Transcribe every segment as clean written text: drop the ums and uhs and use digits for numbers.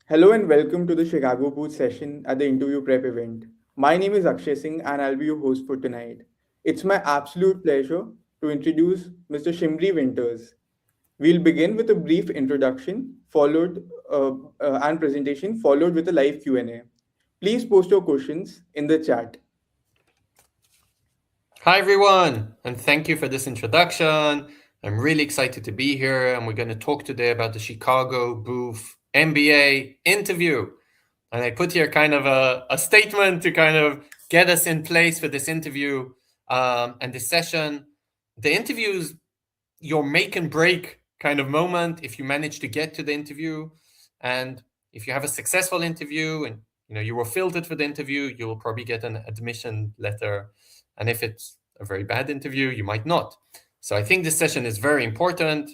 Hello and welcome to the Chicago Booth session at the interview prep event. My name is Akshay Singh and I'll be your host for tonight. It's my absolute pleasure to introduce Mr. Shimri Winters. We'll begin with a brief introduction followed and presentation followed with a live Q&A. Please post your questions in the chat. Hi, everyone, and thank you for this introduction. I'm really excited to be here, and we're going to talk today about the Chicago Booth MBA interview. And I put here kind of a statement to kind of get us in place for this interview and this session. The interview is your make and break kind of moment if you manage to get to the interview. And if you have a successful interview and you were filtered for the interview, you will probably get an admission letter. And if it's a very bad interview, you might not. So I think this session is very important.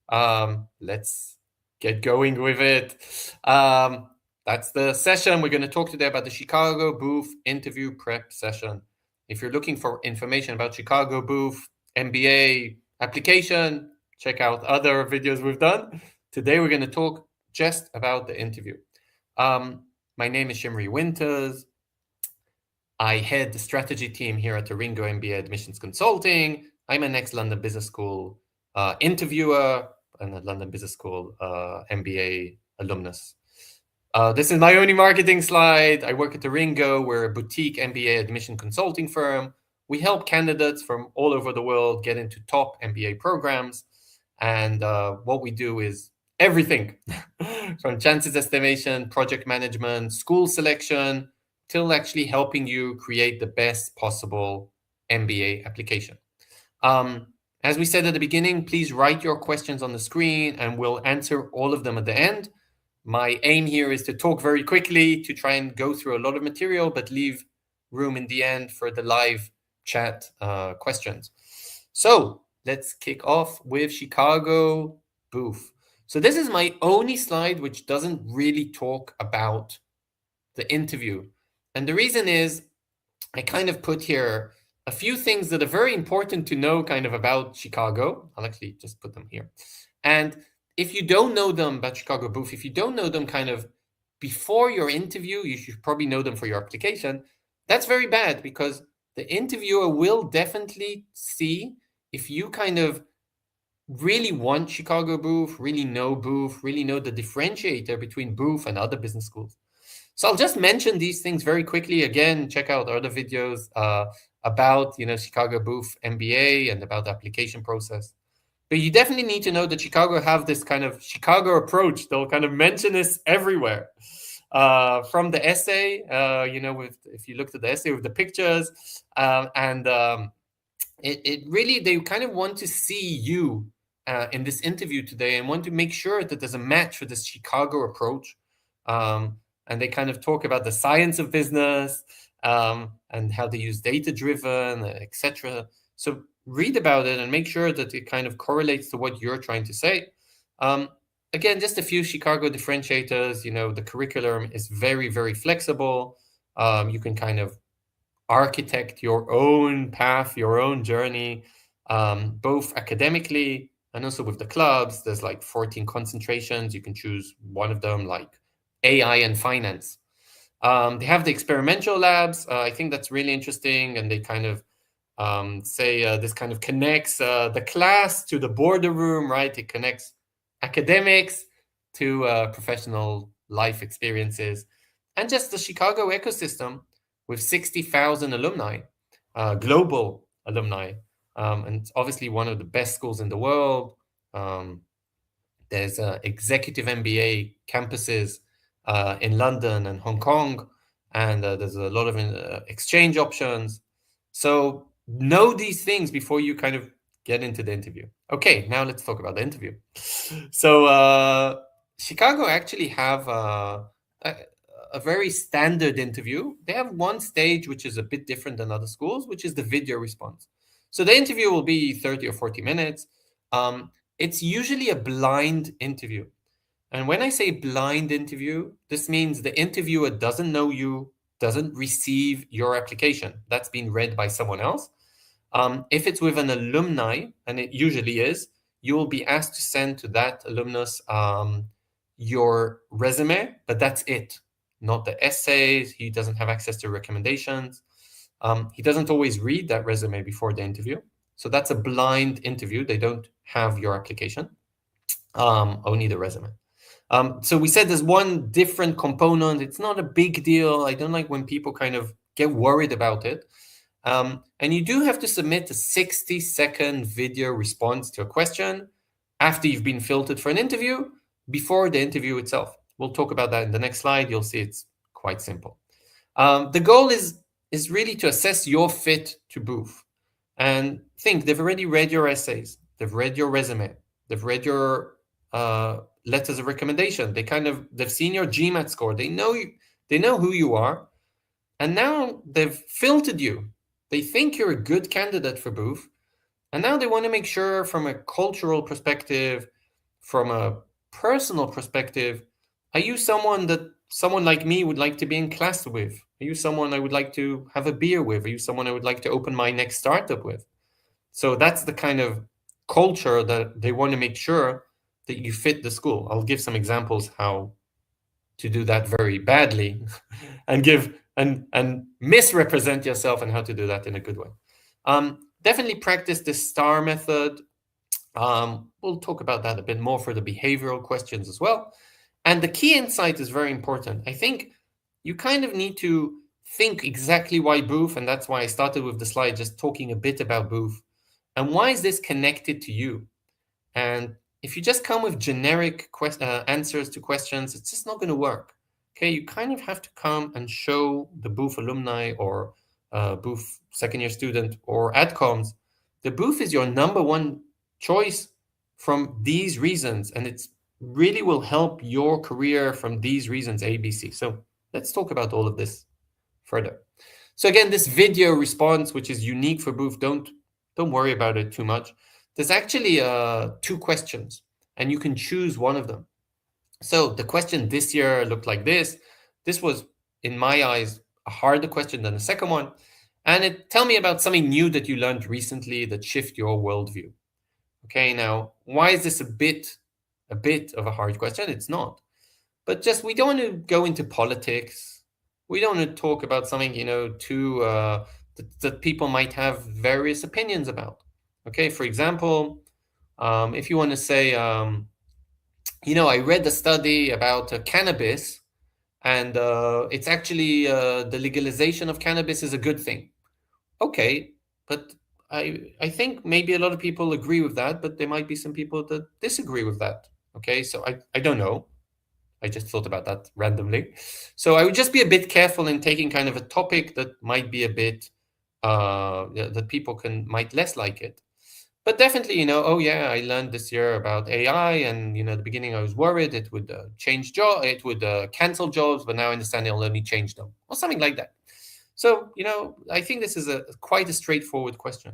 Let's get going with it. That's the session. We're going to talk today about the Chicago Booth interview prep session. If you're looking for information about Chicago Booth MBA application, check out other videos we've done. Today, we're going to talk just about the interview. My name is Shimri Winters. I head the strategy team here at ARINGO MBA Admissions Consulting. I'm an ex-London Business School interviewer and a London Business School MBA alumnus. This is my only marketing slide. I work at ARINGO. We're a boutique MBA admission consulting firm. We help candidates from all over the world get into top MBA programs. And what we do is everything from chances estimation, project management, school selection, till actually helping you create the best possible MBA application. As we said at the beginning, please write your questions on the screen and we'll answer all of them at the end. My aim here is to talk very quickly to try and go through a lot of material, but leave room in the end for the live chat questions. So let's kick off with Chicago Booth. So this is my only slide which doesn't really talk about the interview. And the reason is I kind of put here a few things that are very important to know kind of about Chicago. I'll actually just put them here. And if you don't know them about Chicago Booth, if you don't know them kind of before your interview, you should probably know them for your application. That's very bad because the interviewer will definitely see if you kind of really want Chicago Booth, really know the differentiator between Booth and other business schools. So I'll just mention these things very quickly. Again, check out other videos about Chicago Booth MBA and about the application process. But you definitely need to know that Chicago have this kind of Chicago approach. They'll kind of mention this everywhere. From the essay, if you looked at the essay with the pictures, it really, they kind of want to see you in this interview today and want to make sure that there's a match for this Chicago approach. And they kind of talk about the science of business and how they use data-driven, etc. So read about it and make sure that it kind of correlates to what you're trying to say. Again, just a few Chicago differentiators. The curriculum is very, very flexible. You can kind of architect your own path, your own journey, both academically and also with the clubs. There's like 14 concentrations. You can choose one of them, like AI and finance. They have the experimental labs. I think that's really interesting. And they kind of say this kind of connects the class to the border room, right? It connects academics to professional life experiences and just the Chicago ecosystem with 60,000 alumni, global alumni. And it's obviously one of the best schools in the world. There's executive MBA campuses in London and Hong Kong, and there's a lot of exchange options. So know these things before you kind of get into the interview. Okay, now let's talk about the interview. So Chicago actually have a very standard interview. They have one stage which is a bit different than other schools, which is the video response. So the interview will be 30 or 40 minutes. It's usually a blind interview. And when I say blind interview, this means the interviewer doesn't know you, doesn't receive your application. That's been read by someone else. If it's with an alumni, and it usually is, you will be asked to send to that alumnus your resume, but that's it. Not the essays. He doesn't have access to recommendations. He doesn't always read that resume before the interview. So that's a blind interview. They don't have your application, only the resume. So we said there's one different component. It's not a big deal. I don't like when people kind of get worried about it. And you do have to submit a 60-second video response to a question after you've been filtered for an interview, before the interview itself. We'll talk about that in the next slide. You'll see it's quite simple. The goal is really to assess your fit to Booth. And think, they've already read your essays. They've read your resume. They've read your letters of recommendation. They've seen your GMAT score. They know you, they know who you are. And now they've filtered you. They think you're a good candidate for Booth. And now they want to make sure, from a cultural perspective, from a personal perspective, are you someone that someone like me would like to be in class with? Are you someone I would like to have a beer with? Are you someone I would like to open my next startup with? So that's the kind of culture that they want to make sure that you fit the school. I'll give some examples how to do that very badly and give and misrepresent yourself, and how to do that in a good way. Definitely practice the STAR method. We'll talk about that a bit more for the behavioral questions as well. And the key insight is very important. I think you kind of need to think exactly why Booth, and that's why I started with the slide just talking a bit about Booth. And why is this connected to you? And if you just come with generic answers to questions, it's just not going to work. Okay, you kind of have to come and show the Booth alumni or Booth second-year student or AdComs that Booth is your number one choice from these reasons, and it's really will help your career from these reasons, A, B, C. So let's talk about all of this further. So again, this video response, which is unique for Booth, don't worry about it too much. There's actually 2 questions, and you can choose one of them. So the question this year looked like this. This was, in my eyes, a harder question than the second one. And tell me about something new that you learned recently that shift your worldview. Okay, now, why is this a bit of a hard question? It's not. But just, we don't want to go into politics. We don't want to talk about something, too that people might have various opinions about. Okay, for example, if you want to say, I read a study about cannabis, and it's actually the legalization of cannabis is a good thing. Okay, but I think maybe a lot of people agree with that, but there might be some people that disagree with that. Okay, so I don't know. I just thought about that randomly. So I would just be a bit careful in taking kind of a topic that might be a bit, that people might less like it. But definitely, oh yeah, I learned this year about AI, and at the beginning I was worried it would change jobs, it would cancel jobs, but now I understand it'll only change them, or something like that. So, I think this is quite a straightforward question.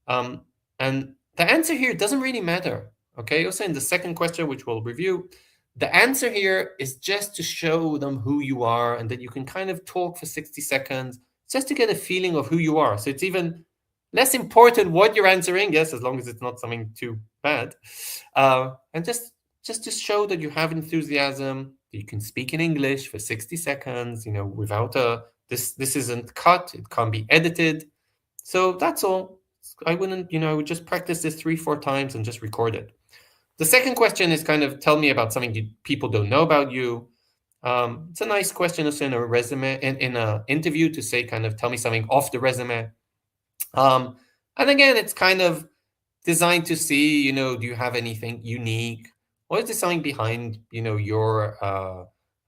And the answer here doesn't really matter. Okay, also in the second question, which we'll review, the answer here is just to show them who you are, and that you can kind of talk for 60 seconds just to get a feeling of who you are. So it's even less important what you're answering, yes, as long as it's not something too bad. And just to show that you have enthusiasm, that you can speak in English for 60 seconds, without this isn't cut, it can't be edited. So that's all. I would just practice this 3-4 times and just record it. The second question is kind of, tell me about something people don't know about you. It's a nice question also in a resume, in an interview, to say kind of, tell me something off the resume. And again, it's kind of designed to see, do you have anything unique? Or is there something behind, your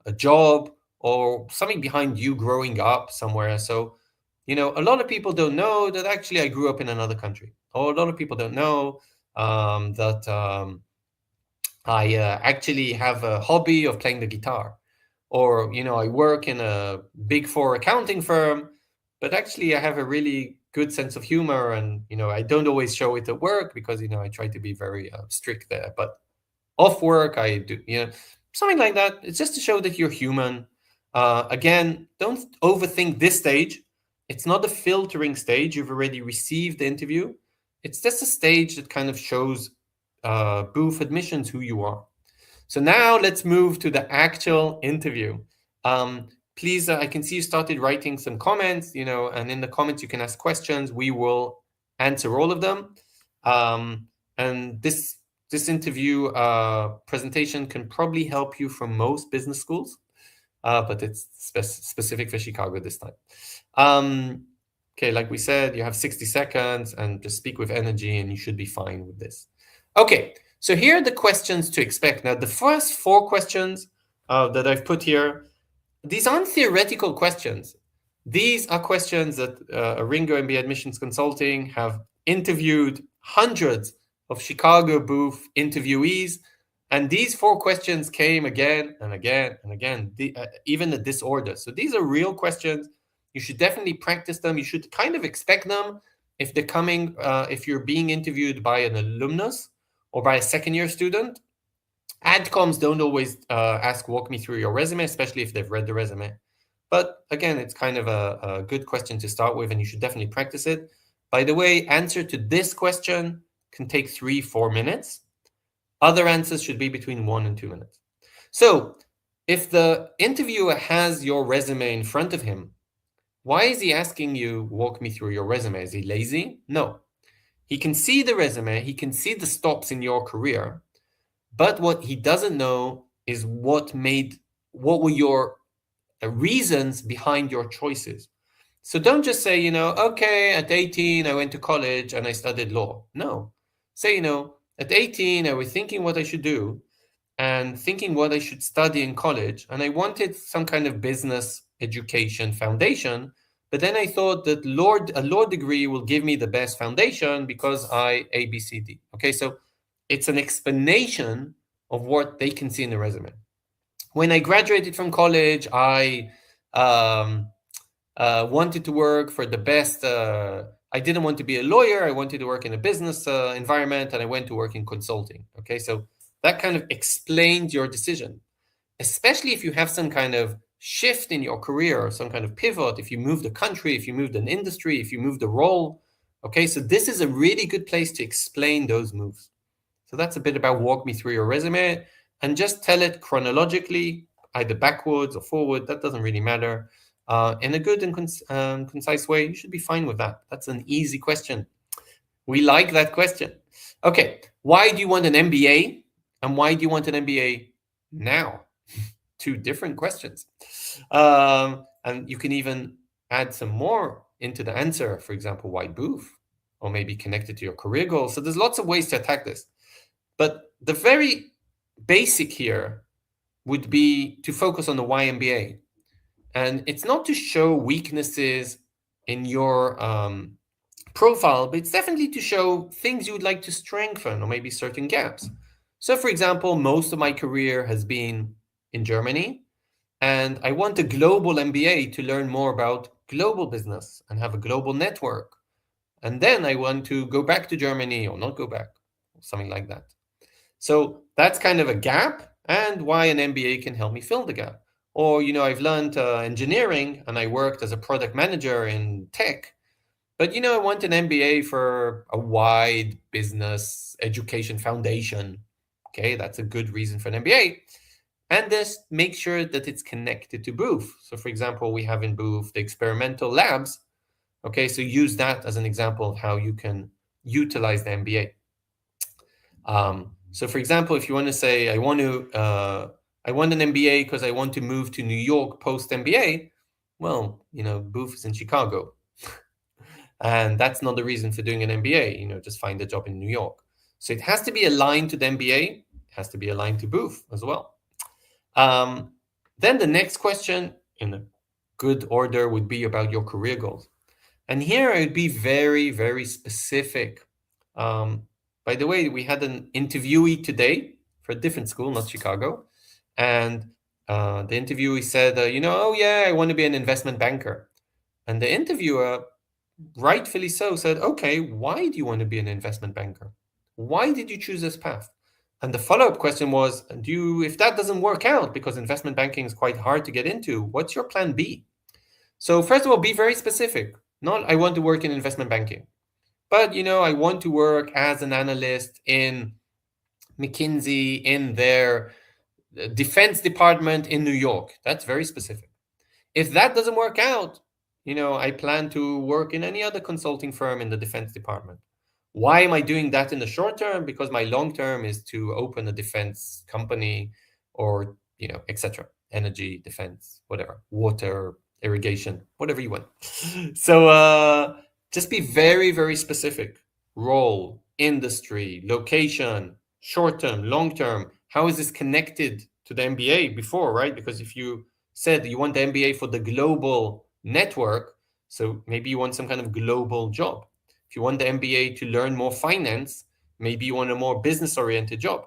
a job, or something behind you growing up somewhere? So, a lot of people don't know that actually I grew up in another country. Or a lot of people don't know that I actually have a hobby of playing the guitar. Or, I work in a Big 4 accounting firm, but actually I have a really good sense of humor, and, I don't always show it at work because, I try to be very strict there. But off work, I do, something like that. It's just to show that you're human. Again, don't overthink this stage. It's not a filtering stage. You've already received the interview. It's just a stage that kind of shows Booth Admissions who you are. So now let's move to the actual interview. Please, I can see you started writing some comments, and in the comments you can ask questions. We will answer all of them. And this interview presentation can probably help you from most business schools, but it's specific for Chicago this time. Okay, like we said, you have 60 seconds and just speak with energy and you should be fine with this. Okay, so here are the questions to expect. Now, the first 4 questions that I've put here, these aren't theoretical questions. These are questions that ARINGO MBA Admissions Consulting have interviewed hundreds of Chicago Booth interviewees, and these 4 questions came again and again and again, even in this order. So these are real questions. You should definitely practice them. You should kind of expect them if they're coming, if you're being interviewed by an alumnus or by a second-year student. Adcoms don't always ask, walk me through your resume, especially if they've read the resume. But again, it's kind of a good question to start with, and you should definitely practice it. By the way, answer to this question can take 3-4 minutes. Other answers should be between 1 and 2 minutes. So if the interviewer has your resume in front of him, why is he asking you, walk me through your resume? Is he lazy? No. He can see the resume. He can see the stops in your career. But what he doesn't know is what were your reasons behind your choices. So don't just say, okay, at 18, I went to college and I studied law. No. Say, at 18, I was thinking what I should do and thinking what I should study in college. And I wanted some kind of business education foundation. But then I thought that a law degree will give me the best foundation because I A, B, C, D. Okay, so it's an explanation of what they can see in the resume. When I graduated from college, I wanted to work for the best. I didn't want to be a lawyer. I wanted to work in a business environment, and I went to work in consulting. Okay, so that kind of explains your decision, especially if you have some kind of shift in your career or some kind of pivot, if you move the country, if you moved an industry, if you moved a role. Okay, so this is a really good place to explain those moves. So that's a bit about walk me through your resume, and just tell it chronologically, either backwards or forward. That doesn't really matter. In a good and concise way, you should be fine with that. That's an easy question. We like that question. Okay, why do you want an MBA? And why do you want an MBA now? 2 different questions. And you can even add some more into the answer. For example, why Booth? Or maybe connected to your career goals. So there's lots of ways to attack this. But the very basic here would be to focus on the why MBA. And it's not to show weaknesses in your profile, but it's definitely to show things you would like to strengthen or maybe certain gaps. So for example, most of my career has been in Germany, and I want a global MBA to learn more about global business and have a global network. And then I want to go back to Germany or not go back, something like that. So that's kind of a gap, and why an MBA can help me fill the gap. Or, I've learned engineering and I worked as a product manager in tech, but, I want an MBA for a wide business education foundation. Okay, that's a good reason for an MBA. And just make sure that it's connected to Booth. So, for example, we have in Booth the experimental labs. Okay, so use that as an example of how you can utilize the MBA. So, for example, if you want to say, I want an MBA because I want to move to New York post MBA, well, Booth is in Chicago. And that's not the reason for doing an MBA, just find a job in New York. So it has to be aligned to the MBA, it has to be aligned to Booth as well. Then the next question in a good order would be about your career goals. And here I would be very, very specific. By the way, we had an interviewee today for a different school, not Chicago. And the interviewee said, oh yeah, I want to be an investment banker. And the interviewer, rightfully so, said, okay, why do you want to be an investment banker? Why did you choose this path? And the follow-up question was, if that doesn't work out, because investment banking is quite hard to get into, what's your plan B? So first of all, be very specific. Not, I want to work in investment banking, but, I want to work as an analyst in McKinsey, in their defense department in New York. That's very specific. If that doesn't work out, I plan to work in any other consulting firm in the defense department. Why am I doing that in the short term? Because my long term is to open a defense company, or, etc. Energy, defense, whatever, water, irrigation, whatever you want. So just be very, very specific. Role, industry, location, short term, long term. How is this connected to the MBA before, right? Because if you said you want the MBA for the global network, so maybe you want some kind of global job. If you want the MBA to learn more finance, maybe you want a more business-oriented job.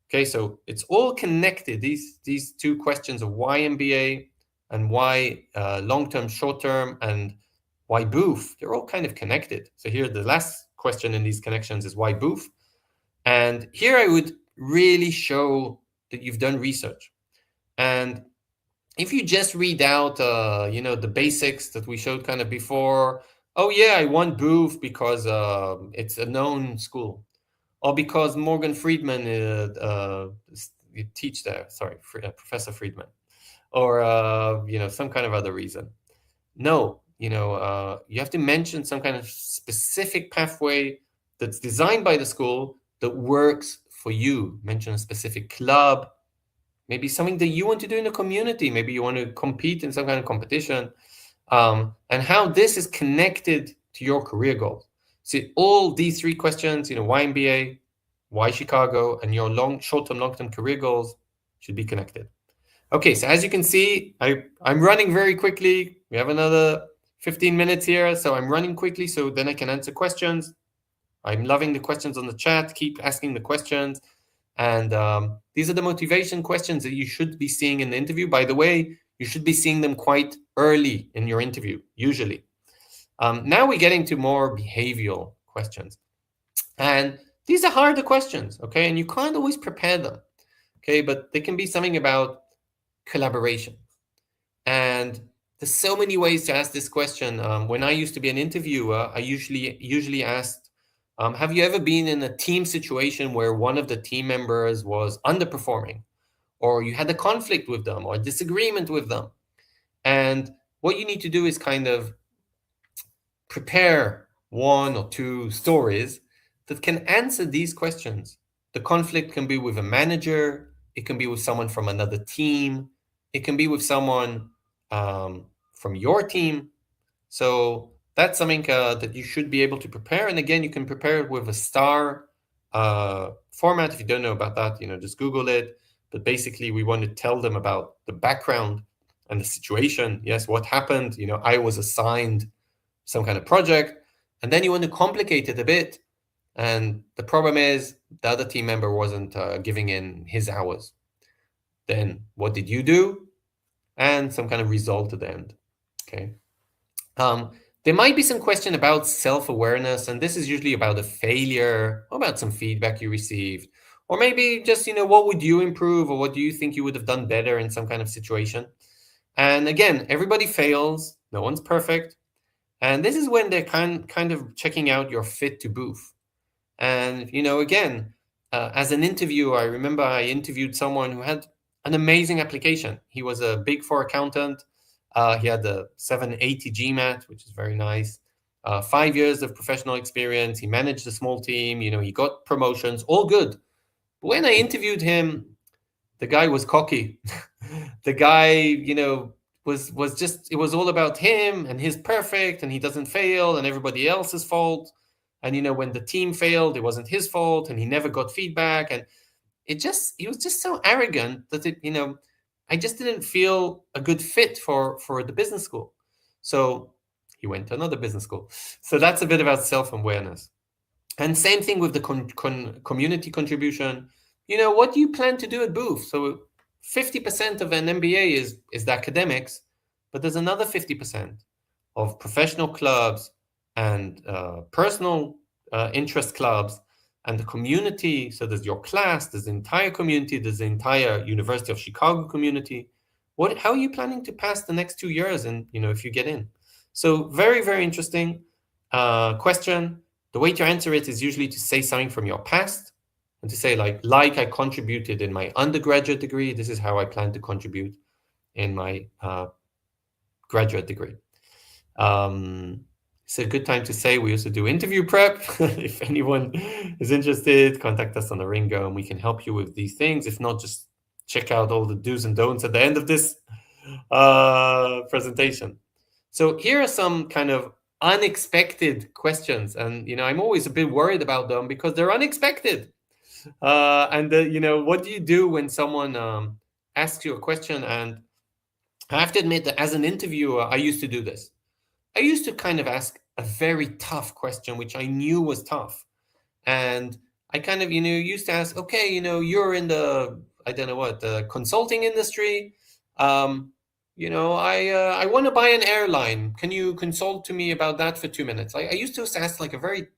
Okay, so it's all connected. These two questions of why MBA and why long-term, short-term, and why Booth, they're all kind of connected. So here, the last question in these connections is why Booth? And here I would really show that you've done research. And if you just read out, the basics that we showed kind of before, oh yeah, I want Booth because it's a known school, or because Morgan Friedman teach there. Sorry, Professor Friedman, or some kind of other reason. No, you have to mention some kind of specific pathway that's designed by the school that works for you. Mention a specific club, maybe something that you want to do in the community. Maybe you want to compete in some kind of competition, and how this is connected to your career goals. See, all these three questions, why MBA, why Chicago, and your short-term, long-term career goals should be connected. Okay, so as you can see, I'm running very quickly. We have another 15 minutes here, so I'm running quickly so then I can answer questions. I'm loving the questions on the chat. Keep asking the questions. And these are the motivation questions that you should be seeing in the interview. By the way, you should be seeing them quite early in your interview, usually. Now we're getting to more behavioral questions. And these are harder questions, okay? And you can't always prepare them, okay? But they can be something about collaboration. And there's so many ways to ask this question. When I used to be an interviewer, I usually asked, have you ever been in a team situation where one of the team members was underperforming, or you had a conflict with them or a disagreement with them? And what you need to do is kind of prepare one or two stories that can answer these questions. The conflict can be with a manager, it can be with someone from another team, it can be with someone from your team. So that's something that you should be able to prepare. And again, you can prepare it with a STAR format. If you don't know about that, just Google it. But basically, we want to tell them about the background and the situation. Yes, what happened? I was assigned some kind of project, and then you want to complicate it a bit. And the problem is the other team member wasn't giving in his hours. Then what did you do? And some kind of result at the end. Okay. There might be some question about self-awareness, and this is usually about a failure or about some feedback you received, or maybe just, what would you improve, or what do you think you would have done better in some kind of situation? And again, everybody fails. No one's perfect. And this is when they're kind of checking out your fit to Booth. And, again, as an interviewer, I remember I interviewed someone who had an amazing application. He was a Big Four accountant. He had the 780 GMAT, which is very nice. 5 years of professional experience. He managed a small team. He got promotions, all good. But when I interviewed him, the guy was cocky. The guy, was just, it was all about him and he's perfect and he doesn't fail and everybody else's fault. And, when the team failed, it wasn't his fault and he never got feedback. And he was just so arrogant that I just didn't feel a good fit for the business school. So he went to another business school. So that's a bit about self-awareness. And same thing with the community contribution. What do you plan to do at Booth? So 50% of an MBA is the academics, but there's another 50% of professional clubs and personal interest clubs and the community. So there's your class, there's the entire community, there's the entire University of Chicago community. How are you planning to pass the next 2 years and, if you get in? So very, very interesting question. The way to answer it is usually to say something from your past and to say like I contributed in my undergraduate degree, this is how I plan to contribute in my graduate degree. It's a good time to say we also do interview prep. If anyone is interested, contact us on ARINGO and we can help you with these things. If not, just check out all the do's and don'ts at the end of this presentation. So here are some kind of unexpected questions, and I'm always a bit worried about them because they're unexpected. What do you do when someone asks you a question? And I have to admit that as an interviewer, I used to do this. I used to kind of ask a very tough question, which I knew was tough. And I kind of, used to ask, okay, you're in the, I don't know what, the consulting industry. I want to buy an airline. Can you consult to me about that for 2 minutes? I used to ask like a very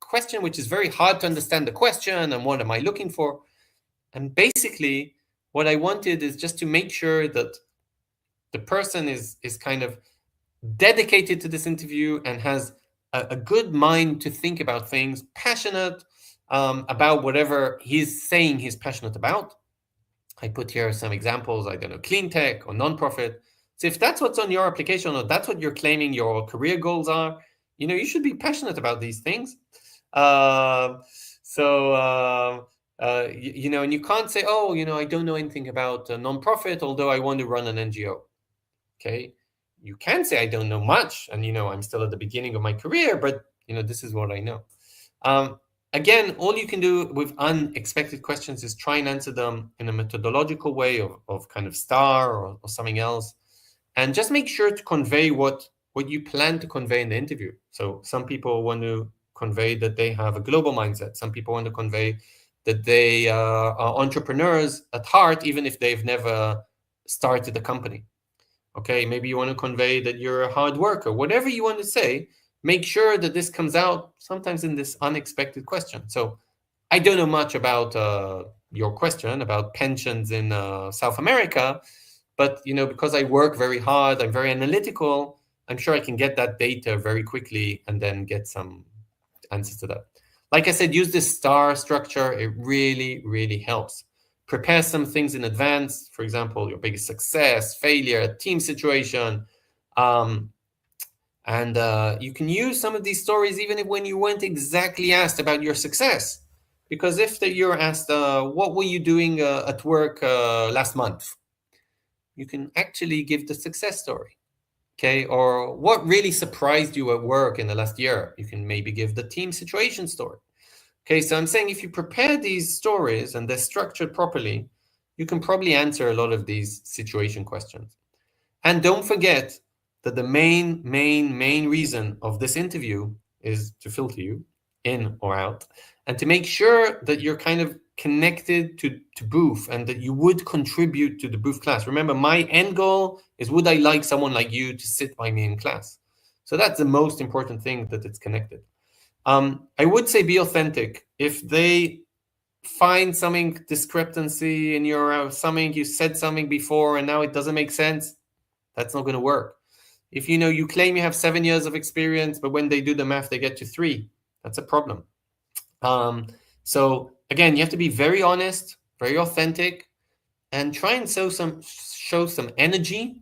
question, which is very hard to understand the question and what am I looking for? And basically, what I wanted is just to make sure that the person is kind of dedicated to this interview and has a good mind to think about things, passionate about whatever he's saying he's passionate about. I put here some examples, I don't know, clean tech or nonprofit. So if that's what's on your application or that's what you're claiming your career goals are, you should be passionate about these things. And you can't say, I don't know anything about a nonprofit, although I want to run an NGO. Okay. You can say I don't know much, and I'm still at the beginning of my career, but this is what I know. Again, all you can do with unexpected questions is try and answer them in a methodological way of kind of STAR or something else, and just make sure to convey what you plan to convey in the interview. So some people want to convey that they have a global mindset. Some people want to convey that they are entrepreneurs at heart, even if they've never started a company. Okay, maybe you want to convey that you're a hard worker. Whatever you want to say, make sure that this comes out sometimes in this unexpected question. So I don't know much about your question about pensions in South America, but because I work very hard, I'm very analytical, I'm sure I can get that data very quickly and then get some answers to that. Like I said, use this STAR structure. It really, really helps. Prepare some things in advance. For example, your biggest success, failure, team situation. And you can use some of these stories even when you weren't exactly asked about your success. Because if you're asked, what were you doing at work last month? You can actually give the success story. Okay, or what really surprised you at work in the last year? You can maybe give the team situation story. Okay, so I'm saying if you prepare these stories and they're structured properly, you can probably answer a lot of these situation questions. And don't forget that the main reason of this interview is to filter you in or out and to make sure that you're kind of connected to Booth and that you would contribute to the Booth class. Remember, my end goal is, would I like someone like you to sit by me in class? So that's the most important thing, that it's connected. I would say be authentic. If they find something discrepancy in your something, you said something before and now it doesn't make sense, that's not going to work. If you claim you have 7 years of experience, but when they do the math, they get to 3, that's a problem. So again, you have to be very honest, very authentic, and try and show some energy.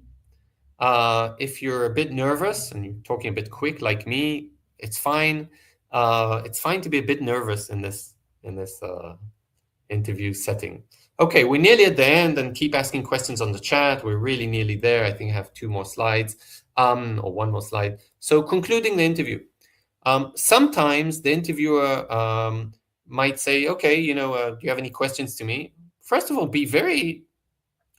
If you're a bit nervous and you're talking a bit quick like me, it's fine. It's fine to be a bit nervous in this interview setting. Okay, we're nearly at the end, and keep asking questions on the chat. We're really nearly there. I think I have 2 more slides, or 1 more slide. So concluding the interview. Sometimes the interviewer might say, okay, do you have any questions to me? First of all, be very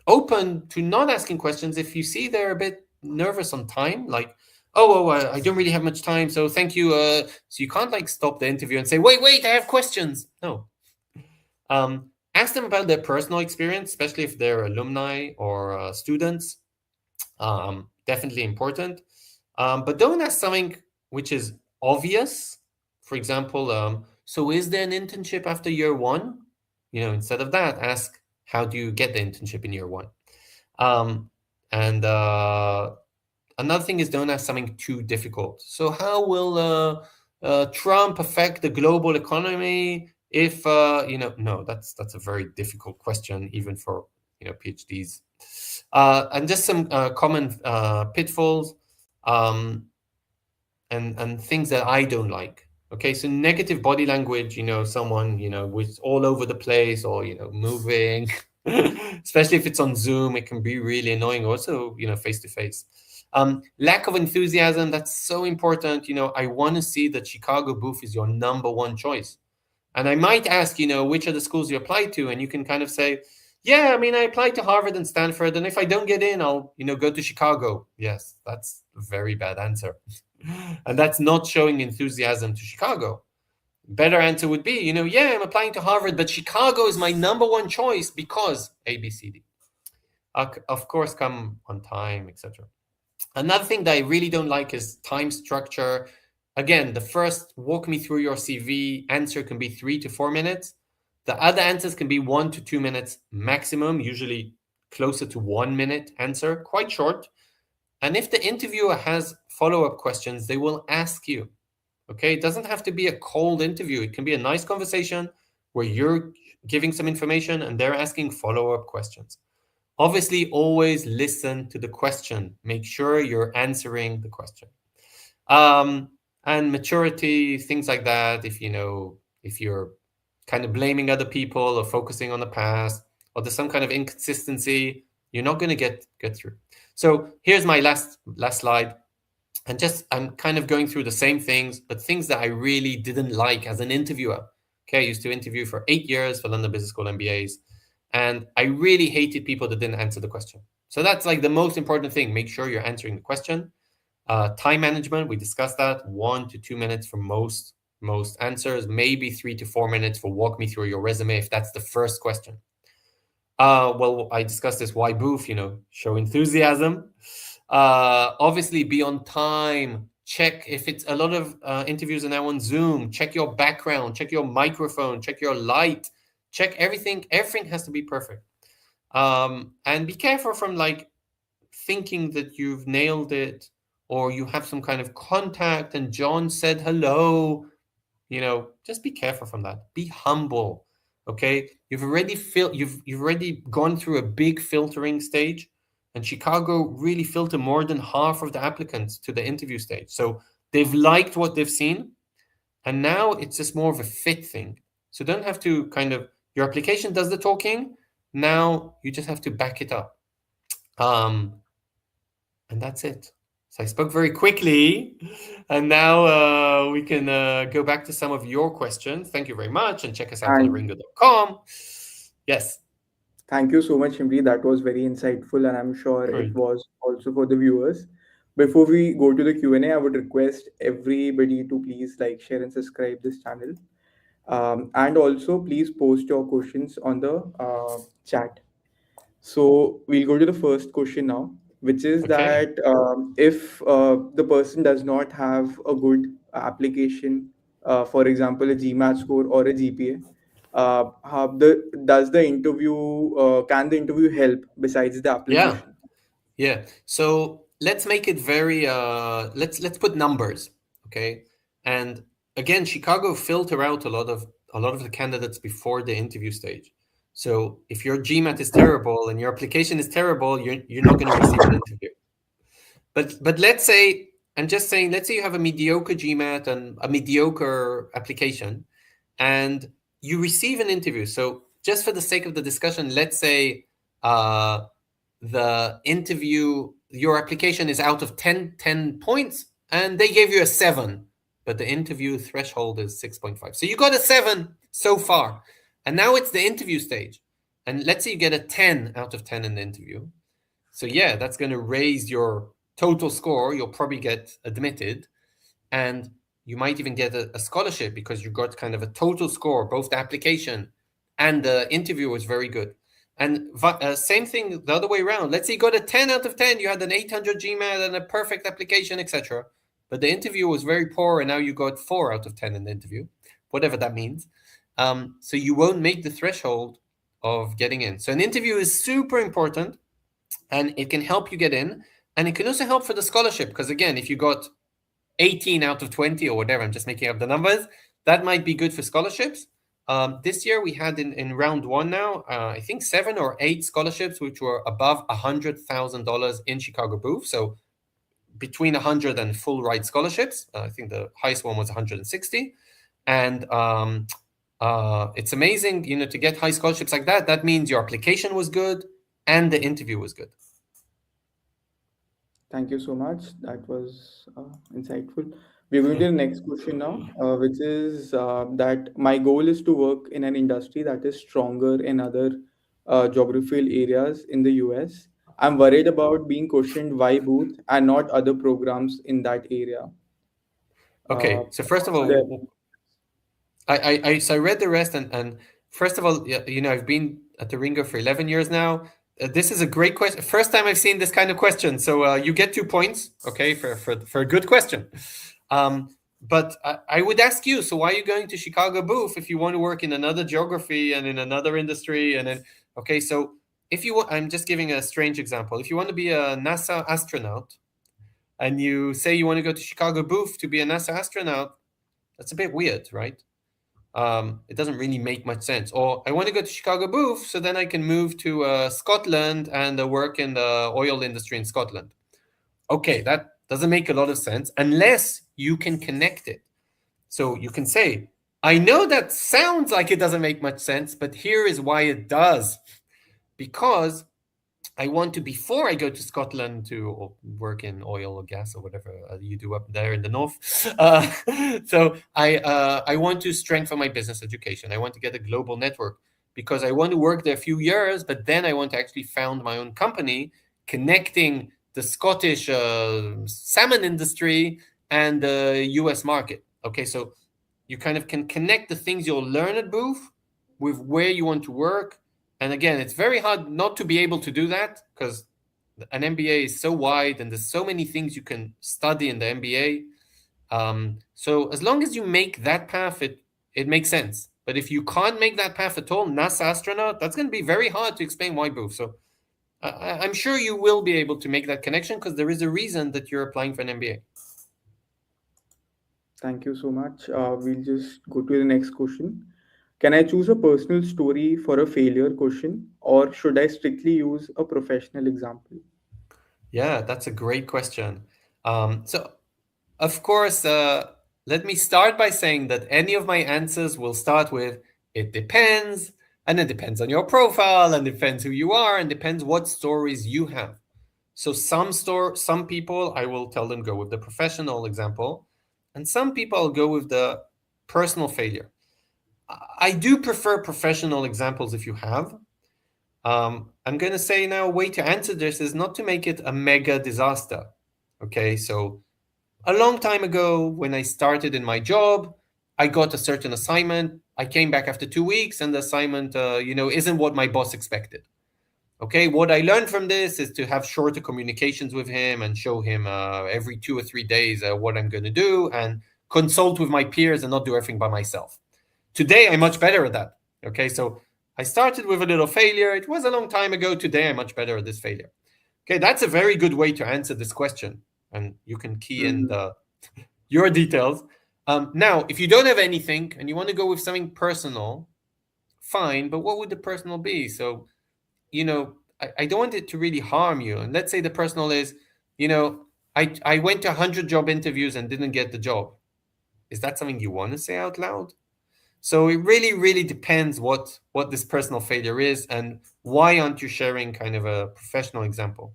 open to not asking questions if you see they're a bit nervous on time, like, I don't really have much time, so thank you. So you can't stop the interview and say, wait, I have questions. No. Ask them about their personal experience, especially if they're alumni or students. Definitely important. But don't ask something which is obvious. For example, so is there an internship after year 1? Instead of that, ask, how do you get the internship in year 1? Another thing is, don't ask something too difficult. So how will Trump affect the global economy If no, that's a very difficult question, even for PhDs. And just some common pitfalls, and things that I don't like. Okay, so negative body language, someone, with all over the place, or, moving, especially if it's on Zoom, it can be really annoying. Also, face to face. Lack of enthusiasm, that's so important. I want to see that Chicago Booth is your number one choice. And I might ask, which are the schools you applied to? And you can kind of say, yeah, I mean, I applied to Harvard and Stanford. And if I don't get in, I'll, go to Chicago. Yes, that's a very bad answer. And that's not showing enthusiasm to Chicago. Better answer would be, yeah, I'm applying to Harvard, but Chicago is my number one choice because A, B, C, D. Of course, come on time, etc. Another thing that I really don't like is time structure. Again, the first walk me through your CV answer can be 3 to 4 minutes. The other answers can be 1 to 2 minutes maximum, usually closer to 1 minute answer, quite short. And if the interviewer has follow-up questions, they will ask you. Okay, it doesn't have to be a cold interview. It can be a nice conversation where you're giving some information and they're asking follow-up questions. Obviously, always listen to the question. Make sure you're answering the question. And maturity, things like that. If you're kind of blaming other people or focusing on the past, or there's some kind of inconsistency, you're not going to get through. So here's my last slide. And I'm kind of going through the same things, but things that I really didn't like as an interviewer. Okay, I used to interview for 8 years for London Business School MBAs. And I really hated people that didn't answer the question. So that's like the most important thing. Make sure you're answering the question. Time management, we discussed that. 1 to 2 minutes for most answers, maybe 3 to 4 minutes for walk me through your resume if that's the first question. Well, I discussed this. Why Booth? Show enthusiasm. Obviously, be on time. Check if it's a lot of interviews are now on Zoom. Check your background. Check your microphone. Check your light. Check everything. Everything has to be perfect. And be careful from thinking that you've nailed it, or you have some kind of contact and John said hello. Just be careful from that. Be humble. Okay, you've already gone through a big filtering stage, and Chicago really filter more than half of the applicants to the interview stage. So they've liked what they've seen, and now it's just more of a fit thing. So don't have to your application does the talking. Now you just have to back it up. And that's it. So I spoke very quickly, and now we can go back to some of your questions. Thank you very much, and check us out on aringo.com. Yes. Thank you so much, Shimri. That was very insightful, and I'm sure Great. it was also for the viewers. Before we go to the Q&A, I would request everybody to please like, share, and subscribe this channel. And also, please post your questions on the chat. So we'll go to the first question now, which is Okay. that if the person does not have a good application, for example, a GMAT score or a GPA, does the interview can the interview help besides the Yeah. application? Yeah. So let's make it very let's put numbers. Okay. And again, Chicago filter out a lot of the candidates before the interview stage. So if your GMAT is terrible and your application is terrible, you're not going to receive an interview. But let's say, I'm just saying, let's say you have a mediocre GMAT and a mediocre application, and you receive an interview. So just for the sake of the discussion, let's say the interview, your application is out of 10 points, and they gave you a 7, but the interview threshold is 6.5. So you got a 7 so far, and now it's the interview stage. And let's say you get a 10 out of 10 in the interview. So yeah, that's going to raise your total score. You'll probably get admitted, and you might even get a scholarship because you got kind of a total score. Both the application and the interview was very good. And same thing the other way around. Let's say you got a 10 out of 10. You had an 800 GMAT and a perfect application, etc. But the interview was very poor, and now you got 4 out of 10 in the interview, whatever that means. So you won't make the threshold of getting in. So an interview is super important, and it can help you get in. And it can also help for the scholarship, because again, if you got 18 out of 20 or whatever, I'm just making up the numbers, that might be good for scholarships. This year we had in round one now, I think 7 or 8 scholarships which were above $100,000 in Chicago Booth. So between 100 and full ride scholarships. I think the highest one was 160. And it's amazing, to get high scholarships like that. That means your application was good and the interview was good. Thank you so much. That was insightful. We're going to the next question now, which is that my goal is to work in an industry that is stronger in other geographical areas in the US. I'm worried about being questioned why Booth and not other programs in that area. Okay, so first of So there, all, I read the rest, and first of all, I've been at the Ringer for 11 years now. This is a great question. First time I've seen this kind of question, so you get 2 points, okay, for a good question. But I would ask you, so why are you going to Chicago Booth if you want to work in another geography and in another industry? And then, okay, so if you want, I'm just giving a strange example. If you want to be a NASA astronaut and you say you want to go to Chicago Booth to be a NASA astronaut, that's a bit weird, right? It doesn't really make much sense. Or I want to go to Chicago Booth so then I can move to Scotland and work in the oil industry in Scotland. Okay, that doesn't make a lot of sense unless you can connect it. So you can say, I know that sounds like it doesn't make much sense, but here is why it does. Because I want to, before I go to Scotland to work in oil or gas or whatever you do up there in the north. So I want to strengthen my business education. I want to get a global network because I want to work there a few years, but then I want to actually found my own company connecting the Scottish salmon industry and the US market. Okay, so you kind of can connect the things you'll learn at Booth with where you want to work. And again, it's very hard not to be able to do that because an MBA is so wide and there's so many things you can study in the MBA. So as long as you make that path, it makes sense. But if you can't make that path at all, NASA astronaut, that's going to be very hard to explain why Booth. So I'm sure you will be able to make that connection because there is a reason that you're applying for an MBA. thank you so much. We'll just go to the next question. Can I choose a personal story for a failure question, or should I strictly use a professional example? Yeah, that's a great question. So, of course, let me start by saying that any of my answers will start with it depends, and it depends on your profile, and depends who you are, and depends what stories you have. So some people I will tell them go with the professional example, and some people I'll go with the personal failure. I do prefer professional examples if you have. I'm going to say now a way to answer this is not to make it a mega disaster. Okay, so a long time ago when I started in my job, I got a certain assignment. I came back after 2 weeks and the assignment, isn't what my boss expected. Okay, what I learned from this is to have shorter communications with him and show him every 2 or 3 days what I'm going to do and consult with my peers and not do everything by myself. Today, I'm much better at that. Okay, so I started with a little failure. It was a long time ago. Today, I'm much better at this failure. Okay, that's a very good way to answer this question. And you can key in your details. Now, if you don't have anything and you want to go with something personal, fine. But what would the personal be? So, I don't want it to really harm you. And let's say the personal is, I went to 100 job interviews and didn't get the job. Is that something you want to say out loud? So it really, really depends what this personal failure is and why aren't you sharing kind of a professional example.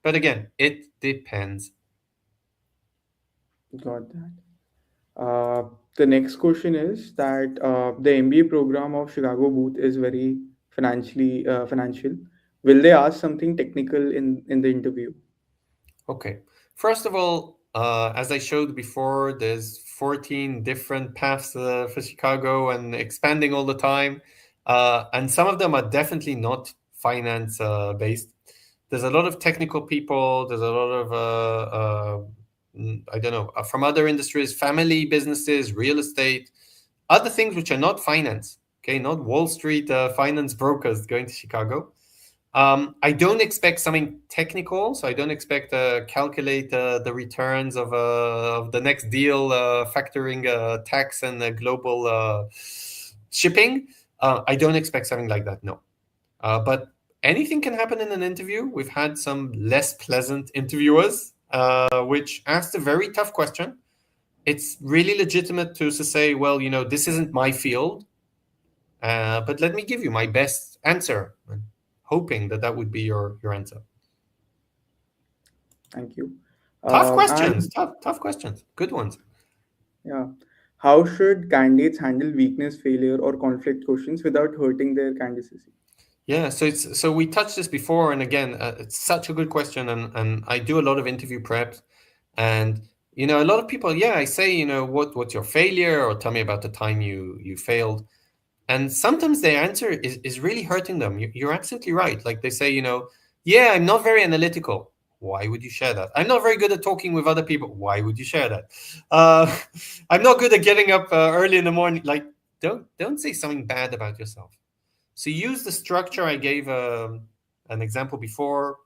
But again, it depends. Got that. The next question is that the MBA program of Chicago Booth is very financial. Will they ask something technical in the interview? Okay. First of all, as I showed before, there's 14 different paths for Chicago and expanding all the time. And some of them are definitely not finance based. There's a lot of technical people. There's a lot of, I don't know, from other industries, family businesses, real estate, other things which are not finance. Okay, not Wall Street finance brokers going to Chicago. I don't expect something technical, so I don't expect to calculate the returns of the next deal, factoring tax and global shipping. I don't expect something like that, no. But anything can happen in an interview. We've had some less pleasant interviewers, which asked a very tough question. It's really legitimate to say, well, this isn't my field, but let me give you my best answer, hoping that would be your answer. Thank you. Tough questions, And tough questions, good ones. yeah, how should candidates handle weakness, failure, or conflict questions without hurting their candidacy? Yeah, so we touched this before, and again, it's such a good question, and I do a lot of interview prep, and a lot of people, yeah, I say, what's your failure, or tell me about the time you failed, and sometimes their answer is really hurting them. You're absolutely right. Like they say, yeah, I'm not very analytical. Why would you share that? I'm not very good at talking with other people. Why would you share that? Uh, I'm not good at getting up early in the morning. Like, don't say something bad about yourself. So use the structure I gave an example before.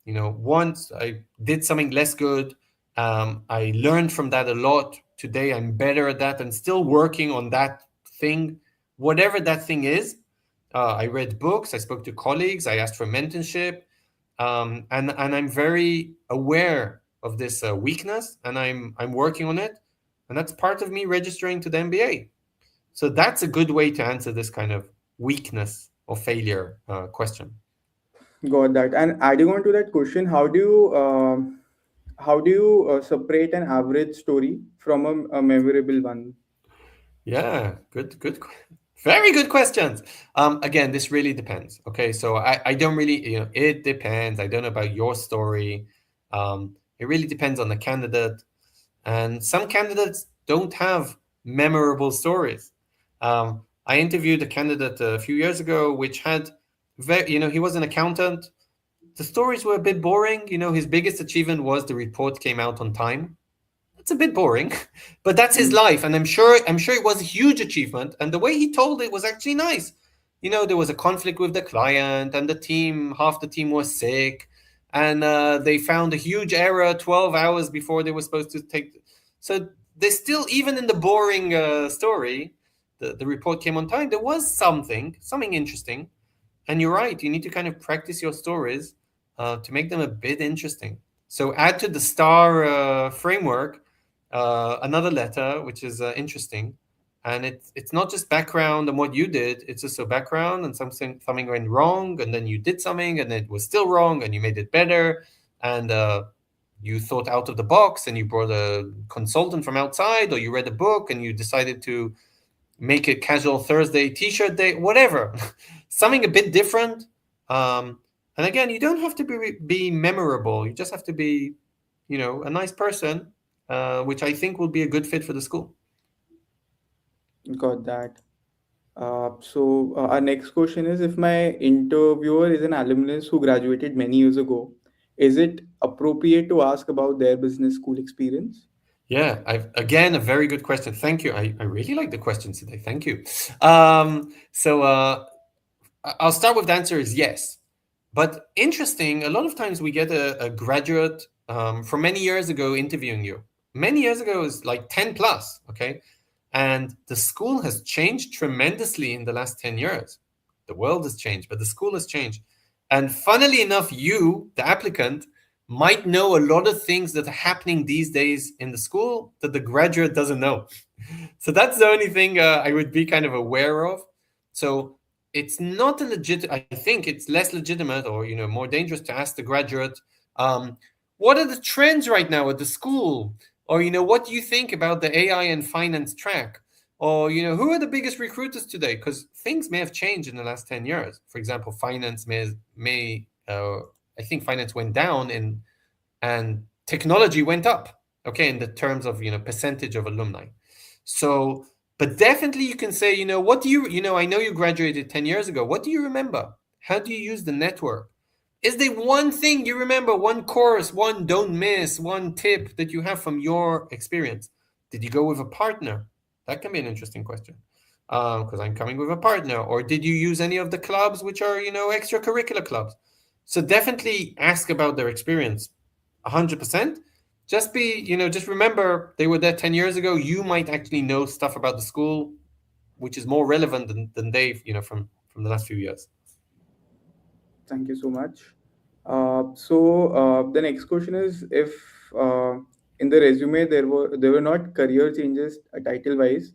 Once I did something less good. I learned from that a lot. Today I'm better at that and still working on that thing, whatever that thing is. I read books, I spoke to colleagues, I asked for mentorship, and I'm very aware of this weakness, and I'm working on it, and that's part of me registering to the MBA. So that's a good way to answer this kind of weakness or failure question. Got that. And adding on to that question, how do you separate an average story from a memorable one? Yeah, good, very good questions. Again, this really depends. Okay, so I don't really, it depends. I don't know about your story. It really depends on the candidate, and some candidates don't have memorable stories. I interviewed a candidate a few years ago, which had he was an accountant. The stories were a bit boring. His biggest achievement was the report came out on time. It's a bit boring, but that's his Mm. life, and I'm sure it was a huge achievement. And the way he told it was actually nice. There was a conflict with the client, and the team, half the team was sick, and they found a huge error 12 hours before they were supposed to take. So they still, even in the boring story, the report came on time. There was something interesting. And you're right, you need to kind of practice your stories to make them a bit interesting. So add to the STAR framework another letter, which is interesting. And it's not just background and what you did, it's also background and something went wrong, and then you did something and it was still wrong and you made it better. And you thought out of the box and you brought a consultant from outside, or you read a book and you decided to make it casual Thursday t-shirt day, whatever. Something a bit different. And again, you don't have to be memorable. You just have to be, a nice person, which I think will be a good fit for the school. Got that. Our next question is, if my interviewer is an alumnus who graduated many years ago, is it appropriate to ask about their business school experience? Yeah, again, a very good question. Thank you. I really like the questions today. Thank you. So I'll start with the answer is yes. But interesting, a lot of times we get a graduate from many years ago interviewing you. Many years ago is like 10 plus, okay? And the school has changed tremendously in the last 10 years. The world has changed, but the school has changed. And funnily enough, you, the applicant, might know a lot of things that are happening these days in the school that the graduate doesn't know. So that's the only thing I would be kind of aware of. So it's not a legit. I think it's less legitimate, or more dangerous, to ask the graduate, what are the trends right now at the school, or what do you think about the AI and finance track, or who are the biggest recruiters today? Because things may have changed in the last 10 years. For example, finance may I think finance went down and technology went up. Okay, in the terms of percentage of alumni. So, but definitely you can say, what do you, I know you graduated 10 years ago. What do you remember? How do you use the network? Is there one thing you remember, one course, one don't miss, one tip that you have from your experience? Did you go with a partner? That can be an interesting question. Because I'm coming with a partner. Or did you use any of the clubs which are, extracurricular clubs? So definitely ask about their experience. 100%. Just remember they were there 10 years ago. You might actually know stuff about the school which is more relevant than they, from the last few years. Thank you so much. The next question is if uh, in the resume there were not career changes title wise.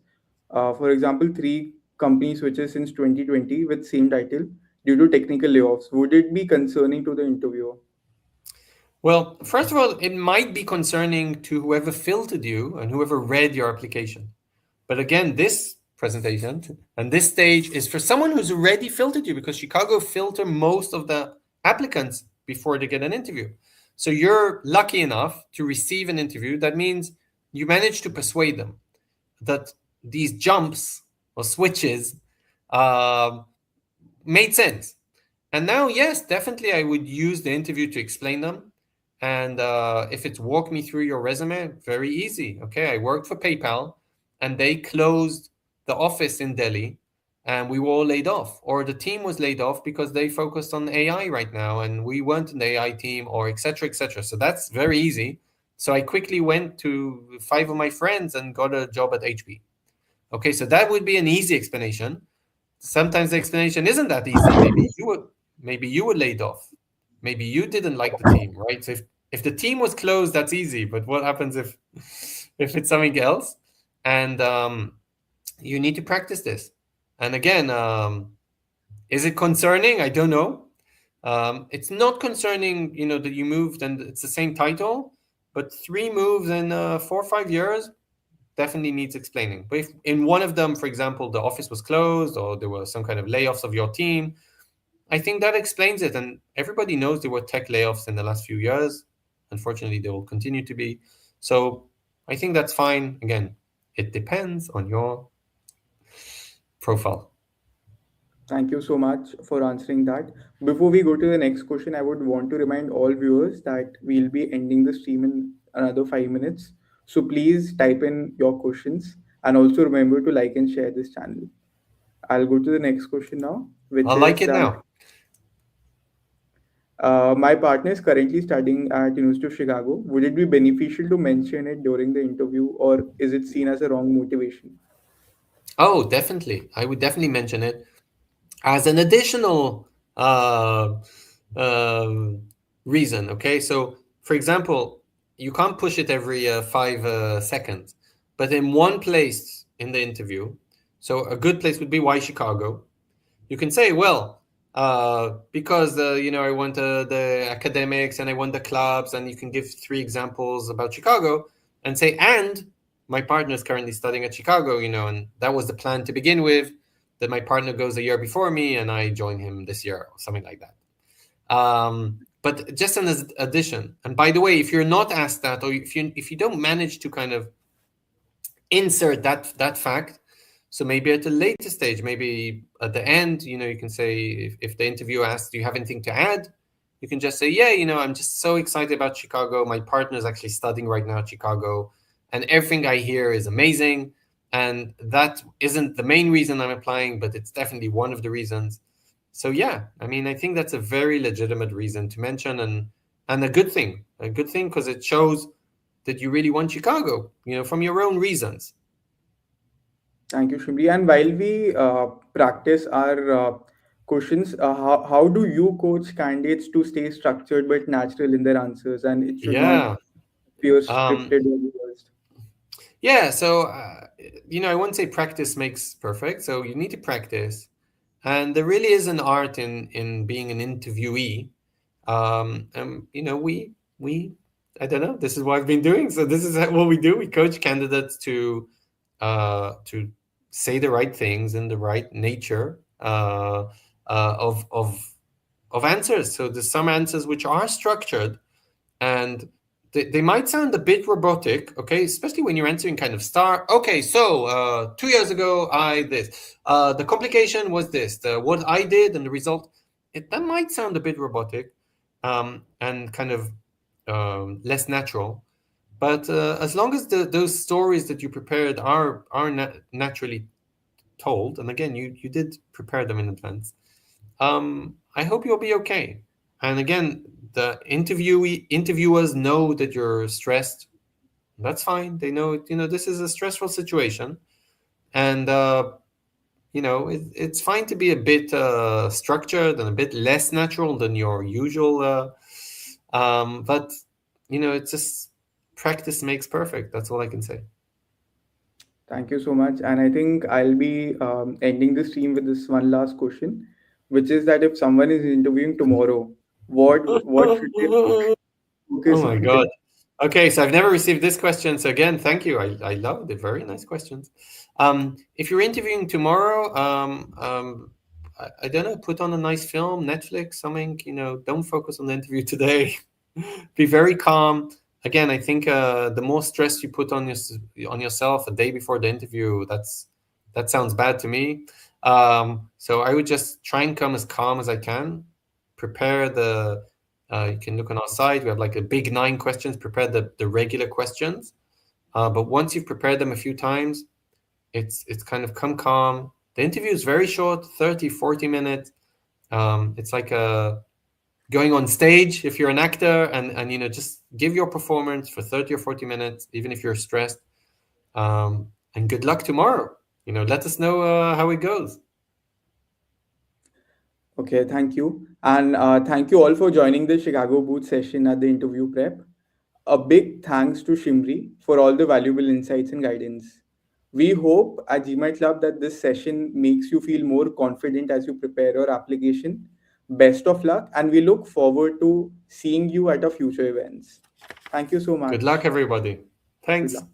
For example, three company switches since 2020 with same title due to technical layoffs. Would it be concerning to the interviewer? Well, first of all, it might be concerning to whoever filtered you and whoever read your application. But again, this presentation and this stage is for someone who's already filtered you, because Chicago filter most of the applicants before they get an interview. So you're lucky enough to receive an interview. That means you managed to persuade them that these jumps or switches uh, made sense. And now, yes, definitely I would use the interview to explain them. And if it's walk me through your resume, very easy. Okay, I worked for PayPal and they closed the office in Delhi and we were all laid off. Or the team was laid off because they focused on AI right now and we weren't in the AI team, or et cetera, et cetera. So that's very easy. So I quickly went to 5 of my friends and got a job at HP. Okay, so that would be an easy explanation. Sometimes the explanation isn't that easy. Maybe you were laid off. Maybe you didn't like the team, right? So if the team was closed, that's easy. But what happens if it's something else? And you need to practice this. And again, is it concerning? I don't know. It's not concerning, that you moved and it's the same title, but 3 moves in 4 or 5 years definitely needs explaining. But if in one of them, for example, the office was closed or there were some kind of layoffs of your team, I think that explains it. And everybody knows there were tech layoffs in the last few years. Unfortunately, there will continue to be. So I think that's fine. Again, it depends on your profile. Thank you so much for answering that. Before we go to the next question, I would want to remind all viewers that we'll be ending the stream in another 5 minutes. So please type in your questions and also remember to like and share this channel. I'll go to the next question now, I which like is it that now. my partner is currently studying at University of Chicago. Would it be beneficial to mention it during the interview, or is it seen as a wrong motivation? Oh, definitely. I would definitely mention it as an additional reason. Okay, so for example, you can't push it every 5 seconds, but in one place in the interview, so a good place would be why Chicago. You can say, well, because I want the academics and I want the clubs, and you can give 3 examples about Chicago and say, and my partner is currently studying at Chicago, and that was the plan to begin with, that my partner goes a year before me and I join him this year or something like that. But just an addition. And by the way, if you're not asked that, or if you don't manage to kind of insert that fact, so maybe at a later stage, maybe at the end, you can say, if the interviewer asks, do you have anything to add? You can just say, yeah, I'm just so excited about Chicago. My partner is actually studying right now at Chicago, and everything I hear is amazing. And that isn't the main reason I'm applying, but it's definitely one of the reasons. So yeah, I think that's a very legitimate reason to mention, and a good thing because it shows that you really want Chicago, from your own reasons. Thank you, Shimri. And while we practice our questions, how do you coach candidates to stay structured but natural in their answers, and it should not Yeah. appear Um, scripted or rehearsed? yeah. So, I wouldn't say practice makes perfect. So you need to practice. And there really is an art in being an interviewee. We I don't know. This is what I've been doing. So this is what we do. We coach candidates to say the right things in the right nature of answers. So there's some answers which are structured, and they might sound a bit robotic, okay, especially when you're answering kind of star. Okay, so 2 years ago I this, the complication was this, what I did and the result. That might sound a bit robotic, and kind of less natural, but as long as those stories that you prepared are naturally told, and again, you did prepare them in advance, I hope you'll be okay. And again, the interviewers know that you're stressed. That's fine. They know, this is a stressful situation. And it's fine to be a bit structured and a bit less natural than your usual. But it's just practice makes perfect. That's all I can say. Thank you so much. And I think I'll be ending the stream with this one last question, which is that if someone is interviewing tomorrow, what should they Oh focus my on God. today? Okay, so I've never received this question. So again, thank you. I love the very nice questions. If you're interviewing tomorrow, I don't know, put on a nice film, Netflix, something, don't focus on the interview today. Be very calm. Again, I think the more stress you put on yourself a day before the interview, that sounds bad to me. So I would just try and come as calm as I can. Prepare you can look on our side. We have like a big 9 questions. Prepare the regular questions. But once you've prepared them a few times, it's kind of come calm. The interview is very short, 30, 40 minutes. It's like going on stage if you're an actor, and just give your performance for 30 or 40 minutes, even if you're stressed. And good luck tomorrow. Let us know how it goes. Okay, thank you. And thank you all for joining the Chicago Booth session at the interview prep. A big thanks to Shimri for all the valuable insights and guidance. We hope at GMI Club that this session makes you feel more confident as you prepare your application. Best of luck, and we look forward to seeing you at our future events. Thank you so Good luck, much. everybody. Good Thanks. luck.